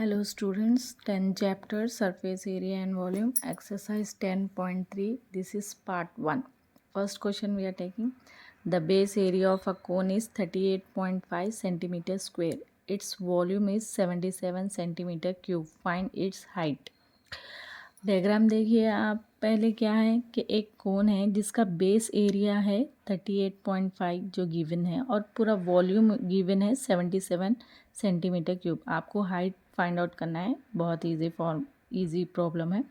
Hello students, 10 chapter surface area and volume exercise 10.3. This is part 1. First question we are taking. The base area of a cone is 38.5 centimeter square. Its volume is 77 centimeter cube. Find its height. Diagram देखिए आप। पहले क्या है कि एक cone है जिसका base area है 38.5 जो गिवन है और पूरा वॉल्यूम गिवन है 77 सेंटीमीटर क्यूब। आपको हाइट फाइंड आउट करना है। बहुत इजी प्रॉब्लम है।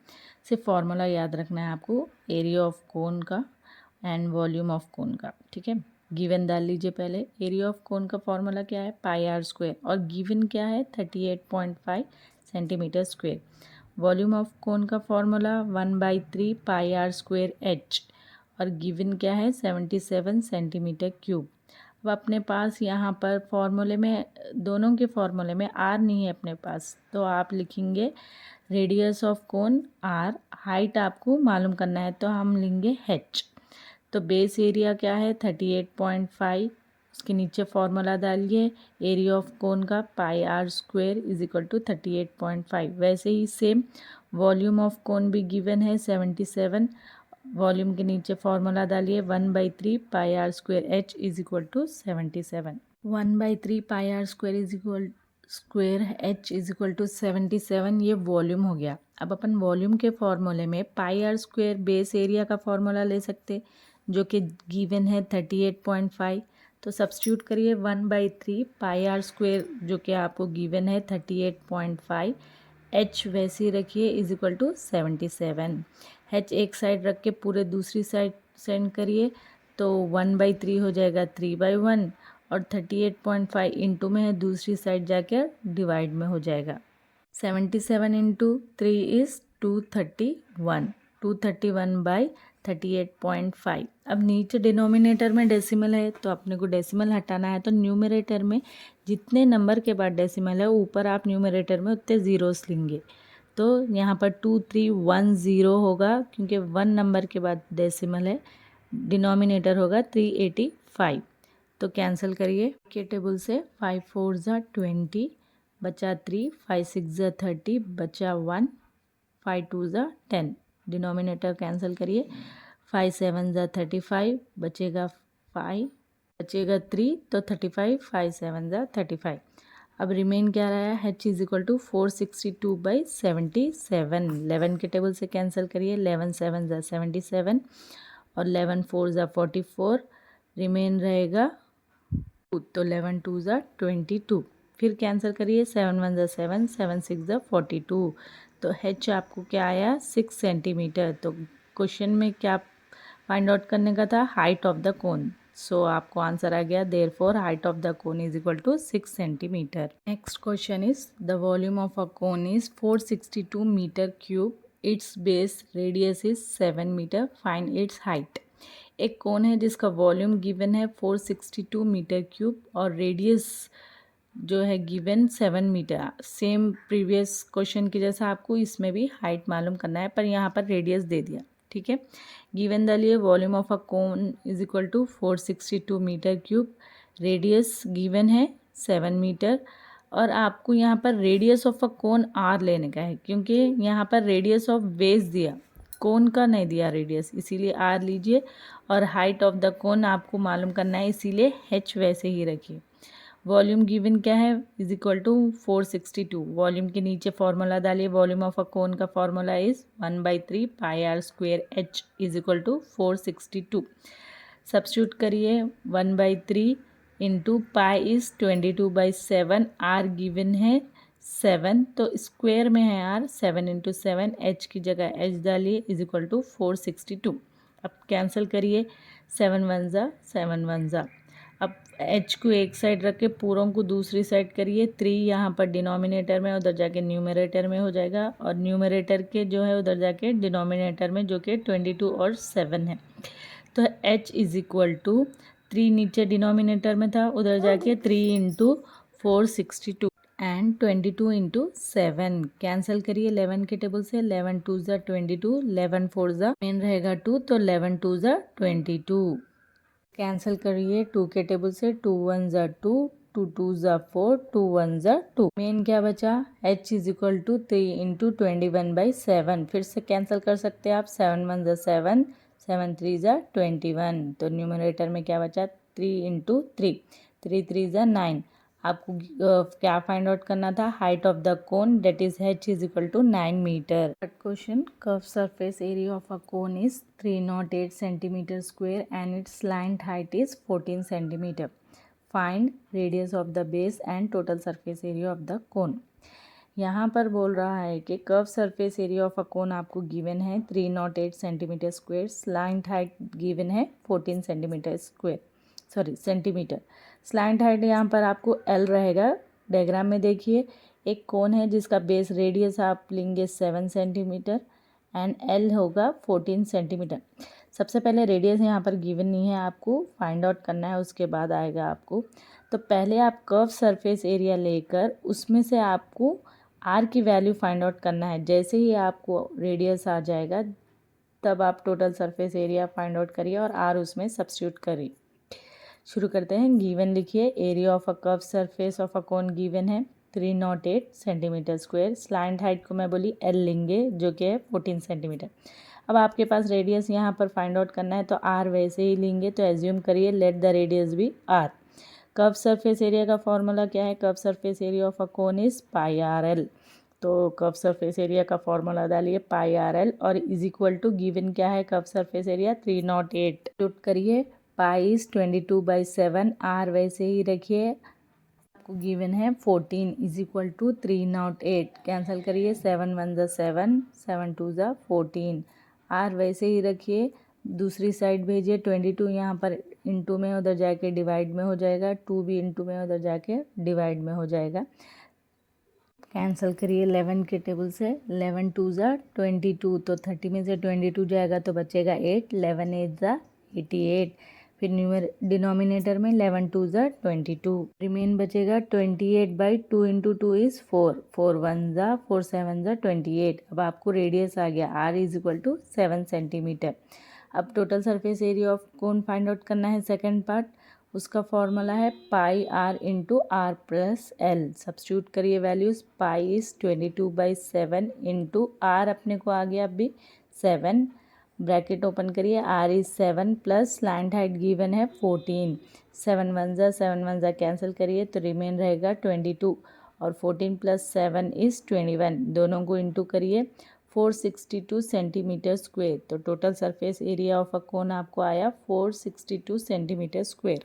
सिर्फ फार्मूला याद रखना है आपको एरिया ऑफ कोन का एंड वॉल्यूम ऑफ कोन का। ठीक है, गिवन डाल लीजिए। पहले एरिया ऑफ कोन का फॉर्मूला क्या है, पाई आर स्क्वायर, और गिवन क्या है 38.5 centimetre square. Volume of cone का formula 1/3 pi are square h, और गिवन क्या है 77 सेंटीमीटर क्यूब। अब अपने पास यहाँ पर फॉर्मूले में, दोनों के फॉर्मूले में आर नहीं है अपने पास, तो आप लिखेंगे radius of cone R, height आपको मालूम करना है तो हम लेंगे एच। तो बेस एरिया क्या है 38.5, उसके नीचे फॉर्मूला डालिए एरिया ऑफ कोन का pi are square is equal to 38.5। वैसे ही सेम वॉल्यूम ऑफ कोन भी गिवन है 77। वॉल्यूम के नीचे फॉर्मूला डालिए 1/3 pi are square H is equal to 77। 1/3 pi are square is equal square H is equal to 77। ये volume हो गया। अब अपन वॉल्यूम के फॉर्मूले में पाई आर स्क्वायर बेस एरिया का फॉर्मूला ले सकते जो कि गिवन है 38.5। तो सब्स्टिट्यूट करिए 1/3 पाई आर स्क्वायर जो कि आपको गिवन है 38.5, एच वैसे ही रखिए इज इक्वल टू 77। एच एक साइड रख के पूरे दूसरी साइड सेंड करिए तो 1/3 हो जाएगा 3/1, और 38.5 इंटू में है, दूसरी साइड जाकर डिवाइड में हो जाएगा। 77 इंटू 3 इज़ 231, 231/38.5। अब नीचे डिनोमिनेटर में डेसिमल है तो अपने को डेसिमल हटाना है, तो न्यूमरेटर में जितने नंबर के बाद डेसिमल है ऊपर आप न्यूमरेटर में उतने ज़ीरोस लेंगे। तो यहाँ पर 2310 होगा क्योंकि 1 नंबर के बाद डेसिमल है। डिनोमिनेटर होगा 385। तो कैंसिल करिए के टेबल से 5 4 ज़ा 20, बचा 3, 5 6 ज़ा 30, बचा 1, 5 2 ज़ा 10। डिनोमिनेटर कैंसिल करिए, 5 7 ज़ा 35, बचेगा 5, बचेगा 3, तो 35, 5 7 ज़ा 35। अब रिमेन क्या रहा है, h इज इक्वल टू 462/77। 11 के टेबल से कैंसिल करिए, 11 7 ज़ा 77 और 11 4 ज़ा 44, रिमेन रहेगा 2, तो 11 2 ज़ा 22। फिर कैंसिल करिए, 7 1 ज़ा 7, 7 6 ज़ा 42। तो h आपको क्या आया 6 सेंटीमीटर। तो क्वेश्चन में क्या फाइंड आउट करने का था, height of the cone. So आपको आंसर आ गया, therefore height of the cone is equal to 6 centimetre. Next question is the volume of a cone is 462 metre cube, its base radius is 7 metre, find its height. एक cone है जिसका volume given है 462 metre cube और radius जो है given 7 metre. Same previous question की जैसा आपको इसमें भी हाइट मालूम करना है, पर यहाँ पर रेडियस दे दिया। ठीक है, गिवन डालिए volume of a cone is equal to 462 metre cube, radius given है 7 मीटर, और आपको यहाँ पर radius of a cone R लेने का है क्योंकि यहाँ पर रेडियस ऑफ बेस दिया, कोन का नहीं दिया रेडियस, इसीलिए आर लीजिए। और हाइट ऑफ द कोन आपको मालूम करना है, इसीलिए एच वैसे ही रखिए। वॉल्यूम गिवन क्या है इज इक्वल टू 462। वॉल्यूम के नीचे फॉर्मूला डालिए, वॉल्यूम ऑफ अ कोन का formula is 1/3 pi are square H is equal to 462। Substitute करिए 1/3 into pi is 22/7, R given है 7, तो स्क्वायर में है आर, 7 इंटू 7, एच की जगह एच डालिए इज इक्वल टू 462। अब कैंसिल करिए, 7 1 ज़ा 7 1 ज़ा। अब एच को एक साइड रख के पूरों को दूसरी साइड करिए, 3 यहाँ पर डिनोमिनेटर में, उधर जाके न्यूमरेटर में हो जाएगा, और न्यूमरेटर के जो है उधर जाके डिनोमिनेटर में जो कि 22 और 7 है। तो h इज इक्वल टू 3 नीचे डिनोमिनेटर में था, उधर जाके 3 इंटू 462 एंड 22 इंटू 7। कैंसिल करिए 11 के टेबल से, 11 2 ज़ा 22, 11 4 ज़ा मेन रहेगा 2, तो 11 2 ज़ा 22। कैंसिल करिए 2 के टेबल से, 2 1 ज़ा 2, 2 2 ज़ा 4, 2 1 ज़ा 2। मेन क्या बचा, h is equal to 3 into 21/7। फिर से कैंसिल कर सकते हैं आप, 7 1 ज़ा 7, 7 3 ज़ा 21। तो न्यूमरेटर में क्या बचा, 3 इंटू 3, 3 3 ज़ा 9। आपको क्या फाइंड आउट करना था, height of the cone, that is h is equal to 9 metre. Third question, curve surface area of a cone is 308 centimetre square and its slant height is 14 centimetre. Find radius of the base and total surface area of the cone. यहाँ पर बोल रहा है कि curve surface area of a cone आपको given है 308 centimetre square, slant height given है 14 centimetre square, sorry centimetre. Slant height यहाँ पर आपको L रहेगा। डायग्राम में देखिए, एक कोन है जिसका बेस रेडियस आप लेंगे 7 सेंटीमीटर एंड L होगा 14 सेंटीमीटर। सबसे पहले रेडियस यहाँ पर गिवन नहीं है, आपको फाइंड आउट करना है, उसके बाद आएगा आपको। तो पहले आप कर्व सरफेस एरिया लेकर उसमें से आपको R की वैल्यू फाइंड आउट करना है। जैसे ही आपको रेडियस आ जाएगा तब आप total surface area find out करिए और R उसमें सब्स्टिट्यूट करिए। शुरू करते हैं। गिवन लिखिए, area of a curve surface of a cone given है 308 सेंटीमीटर स्क्वायर। स्लैंट हाइट को मैं बोली L लेंगे जो कि है 14 सेंटीमीटर। अब आपके पास रेडियस यहाँ पर फाइंड आउट करना है तो R वैसे ही लेंगे, तो एज्यूम करिए let the radius be R। Curve surface area का फॉर्मूला क्या है, curve surface area of a cone is pi R L. तो कर्व सरफेस एरिया का फॉर्मूला डालिए पाई आर एल और इज इक्वल टू गिवन क्या है, कर्व सरफेस एरिया 308। पुट करिए, पाई इज 22/7, आर वैसे ही रखिए, आपको गिवन है 14 इज इक्वल टू 308। कैंसिल करिए, 7 1 ज़ा 7, 7 2 ज़ा 14। आर वैसे ही रखिए, दूसरी साइड भेजिए, 22 यहाँ पर इंटू में उधर जाके डिवाइड में हो जाएगा, 2 भी इंटू में उधर जाके डिवाइड में हो जाएगा। कैंसिल करिए 11 के टेबल से, 11 2 ज़ा 22, तो 30 में से 22 जाएगा तो बचेगा 8, 11 8 ज़ा 88। फिर डिनोमिनेटर में 11 2 ज़ा 22, रिमेन बचेगा 28/2 इंटू 2 इज़ 4, 4 1 ज़ा 4 7 ज़ा 28। अब आपको रेडियस आ गया, R is equal to 7 centimetre. अब total surface area of cone find out करना है, सेकंड पार्ट। उसका फॉर्मूला है pi r into r plus l. Substitute करिए values, pi is 22/7 into r अपने को आ गया अभी 7, ब्रैकेट ओपन करिए, r is 7 plus slant height given है 14, 7 1 ज़ा 7 1 ज़ा कैंसिल करिए तो रिमेन रहेगा 22 और 14 प्लस 7 इज़ 21, दोनों को इंटू करिए, 462 सेंटीमीटर स्क्वेयर। तो total surface area of a cone आपको आया 462 सेंटीमीटर स्क्वेयर।